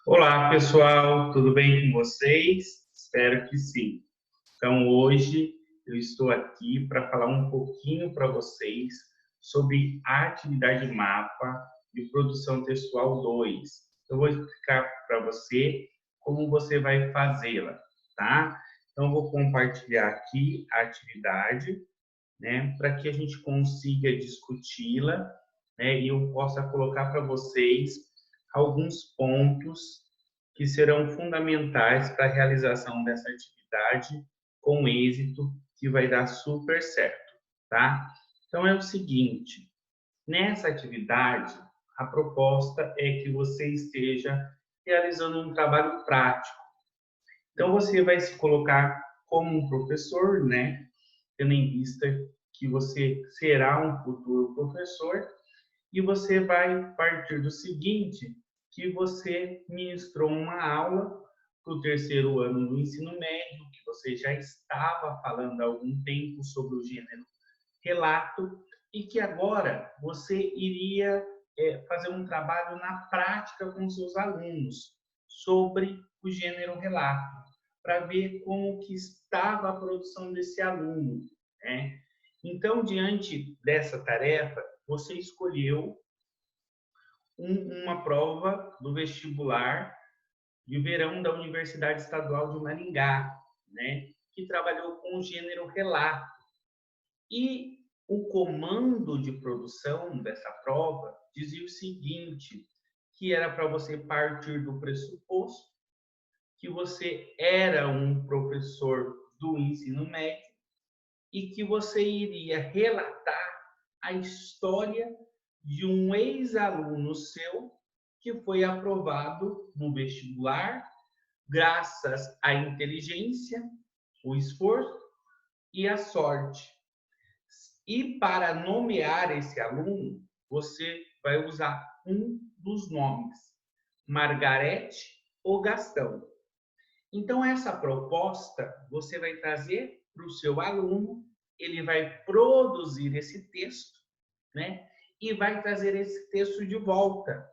Olá, pessoal, tudo bem com vocês? Espero que sim. Então, hoje eu estou aqui para falar um pouquinho para vocês sobre a atividade mapa de produção textual 2. Eu vou explicar para você como você vai fazê-la, tá? Então, eu vou compartilhar aqui a atividade, né, para que a gente consiga discuti-la, né, e eu possa colocar para vocês alguns pontos que serão fundamentais para a realização dessa atividade com êxito, que vai dar super certo, tá? Então é o seguinte, nessa atividade, a proposta é que você esteja realizando um trabalho prático. Então você vai se colocar como um professor, né? Tendo em vista que você será um futuro professor, e você vai partir do seguinte, que você ministrou uma aula para o terceiro ano do ensino médio, que você já estava falando há algum tempo sobre o gênero relato, e que agora você iria fazer um trabalho na prática com seus alunos sobre o gênero relato, para ver como que estava a produção desse aluno, né? Então, diante dessa tarefa, você escolheu uma prova do vestibular de verão da Universidade Estadual de Maringá, né, que trabalhou com o gênero relato. E o comando de produção dessa prova dizia o seguinte, que era para você partir do pressuposto que você era um professor do ensino médio e que você iria relatar a história de um ex-aluno seu que foi aprovado no vestibular graças à inteligência, o esforço e a sorte. E para nomear esse aluno, você vai usar um dos nomes, Margarete ou Gastão. Então, essa proposta você vai trazer para o seu aluno, ele vai produzir esse texto, né? E vai trazer esse texto de volta.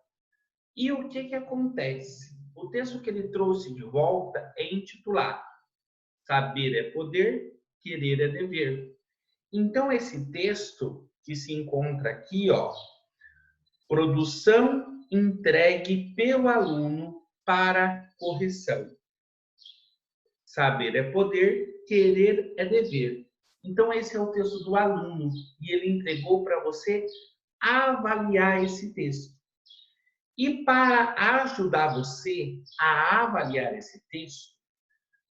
E o que acontece? O texto que ele trouxe de volta é intitulado Saber é poder, querer é dever. Então, esse texto que se encontra aqui, ó, produção entregue pelo aluno para correção. Saber é poder, querer é dever. Então, esse é o texto do aluno e ele entregou para você avaliar esse texto. E para ajudar você a avaliar esse texto,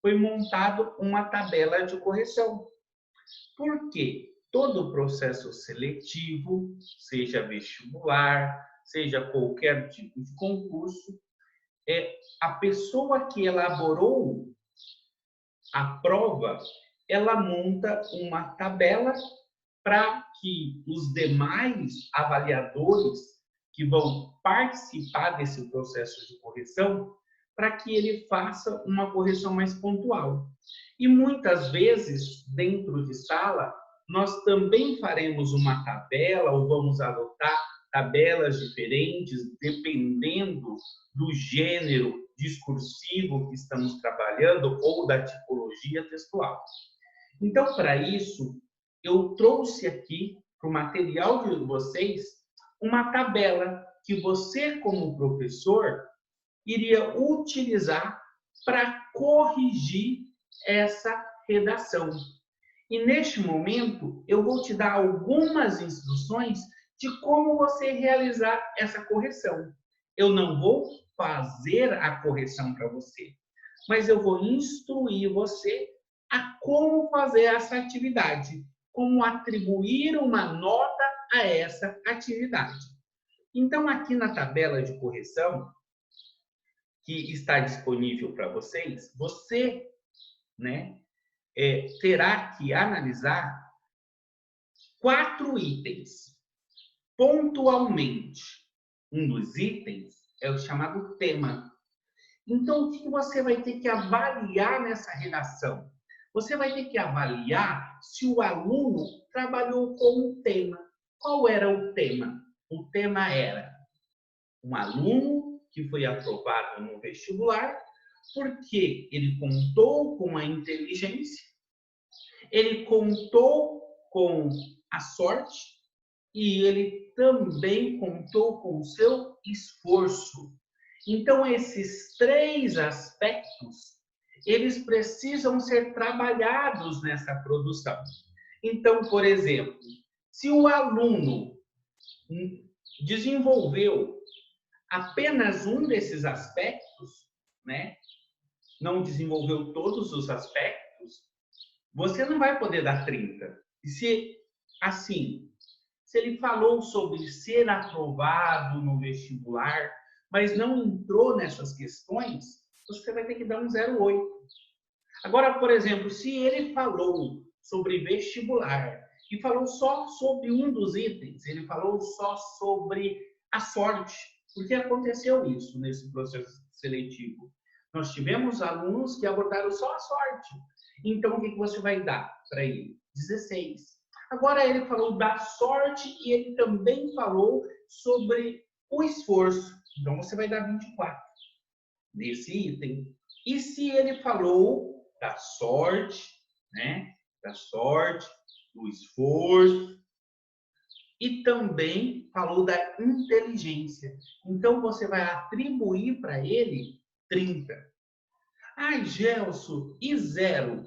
foi montado uma tabela de correção. Por quê? Todo o processo seletivo, seja vestibular, seja qualquer tipo de concurso, a pessoa que elaborou a prova, ela monta uma tabela para que os demais avaliadores que vão participar desse processo de correção, para que ele faça uma correção mais pontual. E muitas vezes, dentro de sala, nós também faremos uma tabela ou vamos adotar tabelas diferentes, dependendo do gênero discursivo que estamos trabalhando ou da tipologia textual. Então, para isso, eu trouxe aqui para o material de vocês uma tabela que você, como professor, iria utilizar para corrigir essa redação. E neste momento, eu vou te dar algumas instruções de como você realizar essa correção. Eu não vou fazer a correção para você, mas eu vou instruir você a como fazer essa atividade, como atribuir uma nota a essa atividade. Então, aqui na tabela de correção, que está disponível para vocês, você, né, terá que analisar 4 itens pontualmente. Um dos itens é o chamado tema. Então, o que você vai ter que avaliar nessa redação? Você vai ter que avaliar se o aluno trabalhou com um tema. Qual era o tema? O tema era um aluno que foi aprovado no vestibular, porque ele contou com a inteligência, ele contou com a sorte e ele também contou com o seu esforço. Então, esses três aspectos, eles precisam ser trabalhados nessa produção. Então, por exemplo, se o aluno desenvolveu apenas um desses aspectos, né? Não desenvolveu todos os aspectos, você não vai poder dar 30. E se, assim, se ele falou sobre ser aprovado no vestibular, mas não entrou nessas questões, você vai ter que dar um 0,8. Agora, por exemplo, se ele falou sobre vestibular e falou só sobre um dos itens, ele falou só sobre a sorte, porque aconteceu isso nesse processo seletivo. Nós tivemos alunos que abordaram só a sorte. Então, o que você vai dar para ele? 16. Agora, ele falou da sorte e ele também falou sobre o esforço. Então, você vai dar 24 nesse item. E se ele falou da sorte, né? Da sorte, do esforço, e também falou da inteligência. Então, você vai atribuir para ele 30. Ai, Gelson, e 0?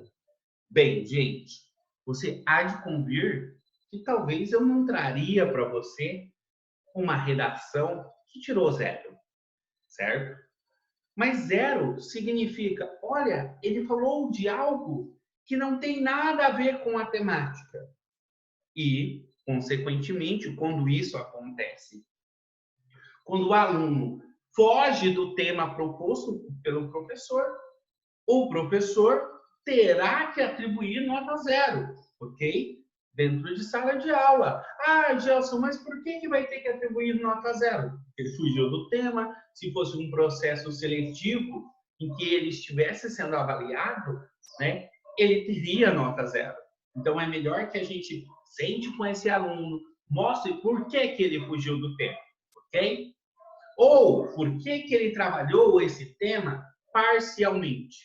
Bem, gente, você há de convir que talvez eu não traria para você uma redação que tirou 0, certo? Mas 0 significa, olha, ele falou de algo que não tem nada a ver com a temática. E, consequentemente, quando isso acontece, quando o aluno foge do tema proposto pelo professor, o professor terá que atribuir nota 0, ok? Dentro de sala de aula. Ah, Gelson, mas por que vai ter que atribuir nota 0? Ele fugiu do tema. Se fosse um processo seletivo em que ele estivesse sendo avaliado, né, ele teria nota 0. Então, é melhor que a gente sente com esse aluno, mostre por que ele fugiu do tema, ok? Ou por que ele trabalhou esse tema parcialmente,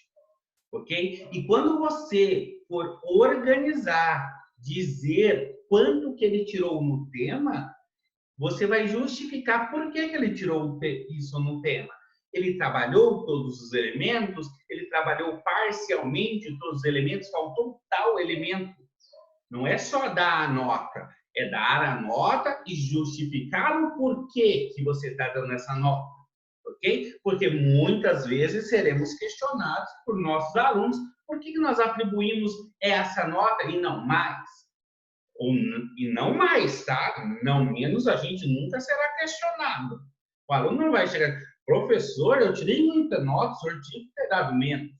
ok? E quando você for organizar, dizer quanto que ele tirou no tema, você vai justificar por que ele tirou isso no tema. Ele trabalhou todos os elementos, ele trabalhou parcialmente todos os elementos, faltou tal elemento. Não é só dar a nota, é dar a nota e justificar o porquê que você está dando essa nota, ok? Porque muitas vezes seremos questionados por nossos alunos por que nós atribuímos essa nota e não mais. E não mais, tá? Não menos, a gente nunca será questionado. O aluno não vai chegar, professor, eu tirei muita nota, o senhor tinha que ter dado menos.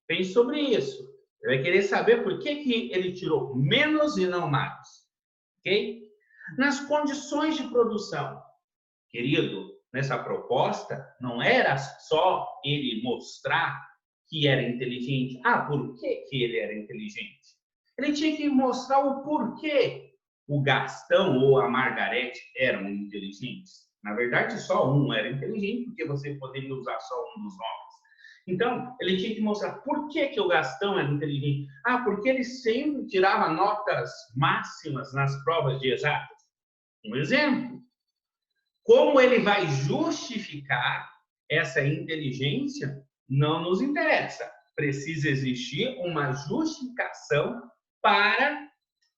Pense sobre isso. Ele vai querer saber por que ele tirou menos e não mais. Ok? Nas condições de produção, querido, nessa proposta, não era só ele mostrar que era inteligente. Ah, por que ele era inteligente? Ele tinha que mostrar o porquê o Gastão ou a Margarete eram inteligentes. Na verdade, só um era inteligente, porque você poderia usar só um dos nomes. Então, ele tinha que mostrar por que o Gastão era inteligente. Ah, porque ele sempre tirava notas máximas nas provas de exatas. Um exemplo. Como ele vai justificar essa inteligência, não nos interessa. Precisa existir uma justificação para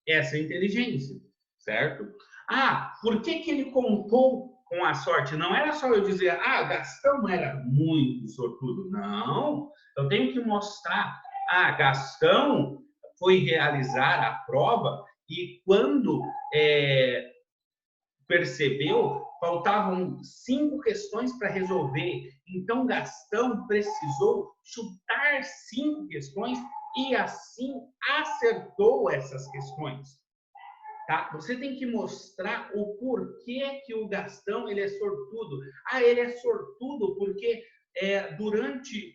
essa inteligência, certo? Ah, por que ele contou com a sorte? Não era só eu dizer, ah, Gastão era muito sortudo. Não, eu tenho que mostrar, ah, Gastão foi realizar a prova e quando percebeu, faltavam 5 questões para resolver. Então, Gastão precisou chutar 5 questões e assim acertou essas questões. Tá? Você tem que mostrar o porquê que o Gastão ele é sortudo. Ah, ele é sortudo porque durante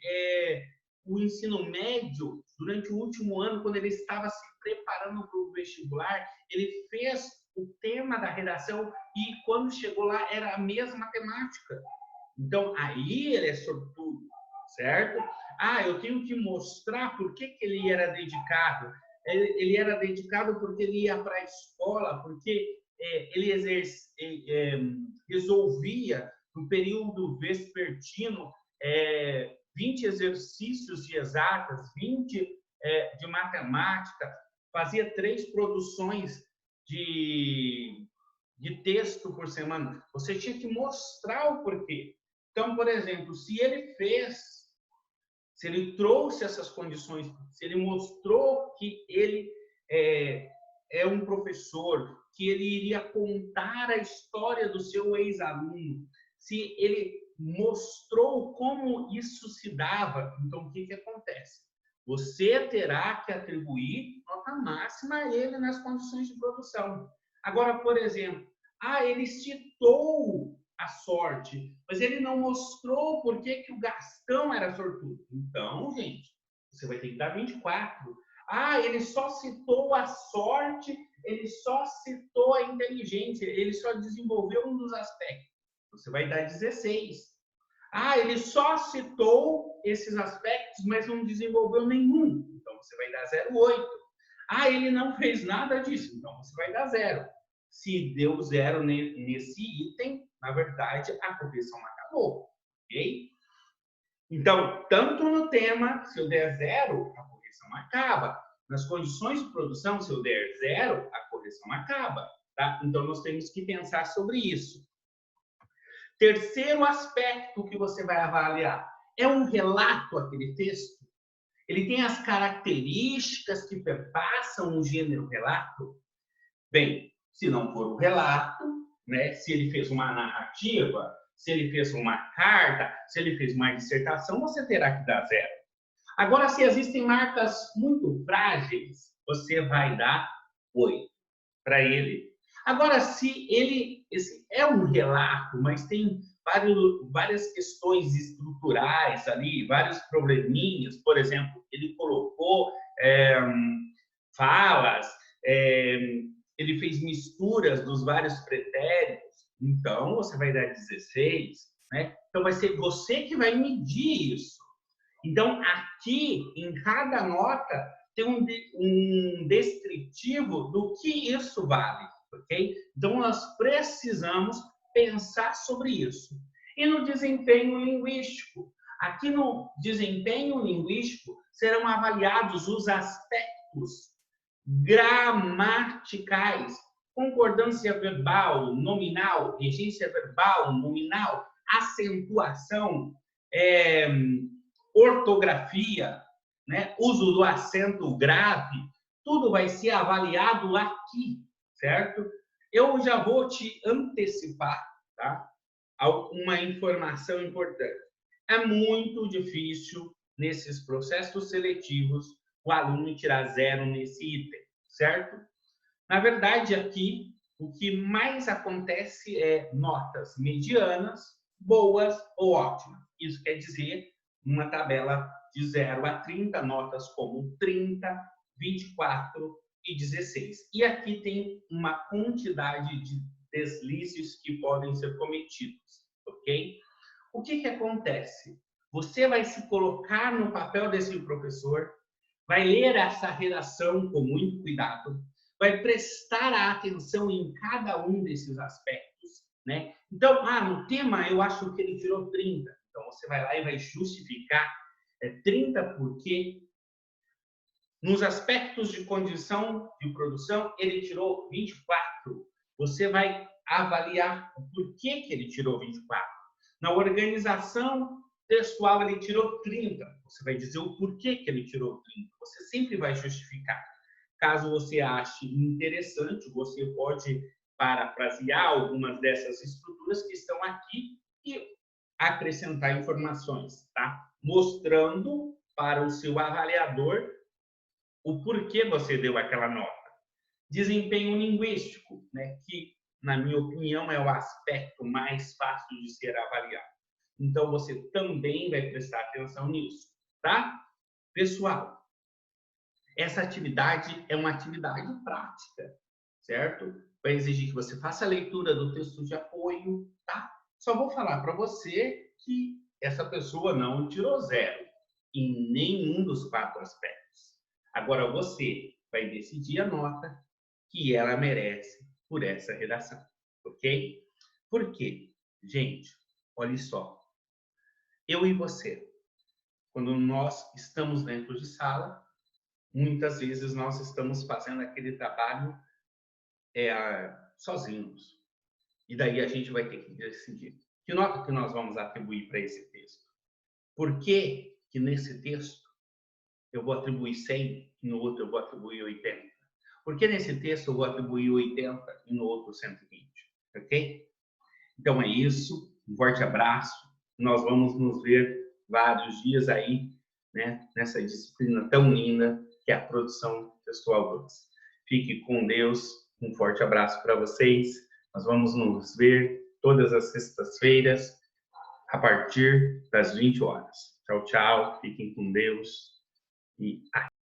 o ensino médio, durante o último ano, quando ele estava se preparando para o vestibular, ele fez o tema da redação e quando chegou lá era a mesma temática. Então, aí ele é sortudo, certo? Ah, eu tenho que mostrar por que ele era dedicado. Ele era dedicado porque ele ia para a escola, porque ele resolvia, no período vespertino, 20 exercícios de exatas, 20 de matemática, fazia 3 produções de texto por semana. Você tinha que mostrar o porquê. Então, por exemplo, se ele trouxe essas condições, se ele mostrou que ele é um professor, que ele iria contar a história do seu ex-aluno, se ele mostrou como isso se dava, então o que acontece? Você terá que atribuir nota máxima a ele nas condições de produção. Agora, por exemplo, ele citou a sorte, mas ele não mostrou por que o Gastão era sortudo. Então, gente, você vai ter que dar 24. Ele só citou a sorte, ele só citou a inteligência, ele só desenvolveu um dos aspectos. Você vai dar 16. Ele só citou esses aspectos, mas não desenvolveu nenhum. Então, você vai dar 0,8. Ele não fez nada disso. Então, você vai dar 0. Se deu 0 nesse item, na verdade, a correção acabou. Ok? Então, tanto no tema, se eu der 0, a correção acaba. Nas condições de produção, se eu der 0, a correção acaba. Tá? Então, nós temos que pensar sobre isso. Terceiro aspecto que você vai avaliar. É um relato aquele texto? Ele tem as características que perpassam o gênero relato? Bem, se não for um relato, né, se ele fez uma narrativa, se ele fez uma carta, se ele fez uma dissertação, você terá que dar 0. Agora, se existem marcas muito frágeis, você vai dar 8 para ele. Agora, se esse é um relato, mas tem várias questões estruturais ali, vários probleminhas, por exemplo, ele colocou falas, ele fez misturas dos vários pretéritos, então você vai dar 16, né? Então vai ser você que vai medir isso. Então, aqui, em cada nota, tem um descritivo do que isso vale, ok? Então, nós precisamos pensar sobre isso. E no desempenho linguístico? Aqui no desempenho linguístico serão avaliados os aspectos gramaticais, concordância verbal, nominal, regência verbal, nominal, acentuação, ortografia, né? Uso do acento grave, tudo vai ser avaliado aqui, certo? Eu já vou te antecipar, tá? Uma informação importante. É muito difícil, nesses processos seletivos, o aluno tirar 0 nesse item, certo? Na verdade, aqui, o que mais acontece é notas medianas, boas ou ótimas. Isso quer dizer uma tabela de 0 a 30, notas como 30, 24 e 16. E aqui tem uma quantidade de deslizes que podem ser cometidos, ok? O que acontece? Você vai se colocar no papel desse professor, vai ler essa redação com muito cuidado, vai prestar atenção em cada um desses aspectos, né? Então, no tema eu acho que ele tirou 30. Então, você vai lá e vai justificar 30 porque nos aspectos de condição de produção ele tirou 24. Você vai avaliar o porquê que ele tirou 24. Na organização textual ele tirou 30. Você vai dizer o porquê que ele tirou 30. Você sempre vai justificar. Caso você ache interessante, você pode parafrasear algumas dessas estruturas que estão aqui e acrescentar informações, tá? Mostrando para o seu avaliador o porquê você deu aquela nota. Desempenho linguístico, né, que, na minha opinião, é o aspecto mais fácil de ser avaliado. Então, você também vai prestar atenção nisso, tá? Pessoal, essa atividade é uma atividade prática, certo? Vai exigir que você faça a leitura do texto de apoio, tá? Só vou falar para você que essa pessoa não tirou 0 em nenhum dos 4 aspectos. Agora você vai decidir a nota que ela merece por essa redação, ok? Por quê? Gente, olha só. Eu e você, quando nós estamos dentro de sala, muitas vezes nós estamos fazendo aquele trabalho sozinhos. E daí a gente vai ter que decidir que nota que nós vamos atribuir para esse texto. Por que que nesse texto eu vou atribuir 100 e no outro eu vou atribuir 80? Por que nesse texto eu vou atribuir 80 e no outro 120? Ok? Então é isso. Um forte abraço. Nós vamos nos ver vários dias aí, né, nessa disciplina tão linda que é a produção textual 2. Fique com Deus. Um forte abraço para vocês. Nós vamos nos ver todas as sextas-feiras a partir das 20 horas. Tchau, tchau. Fiquem com Deus e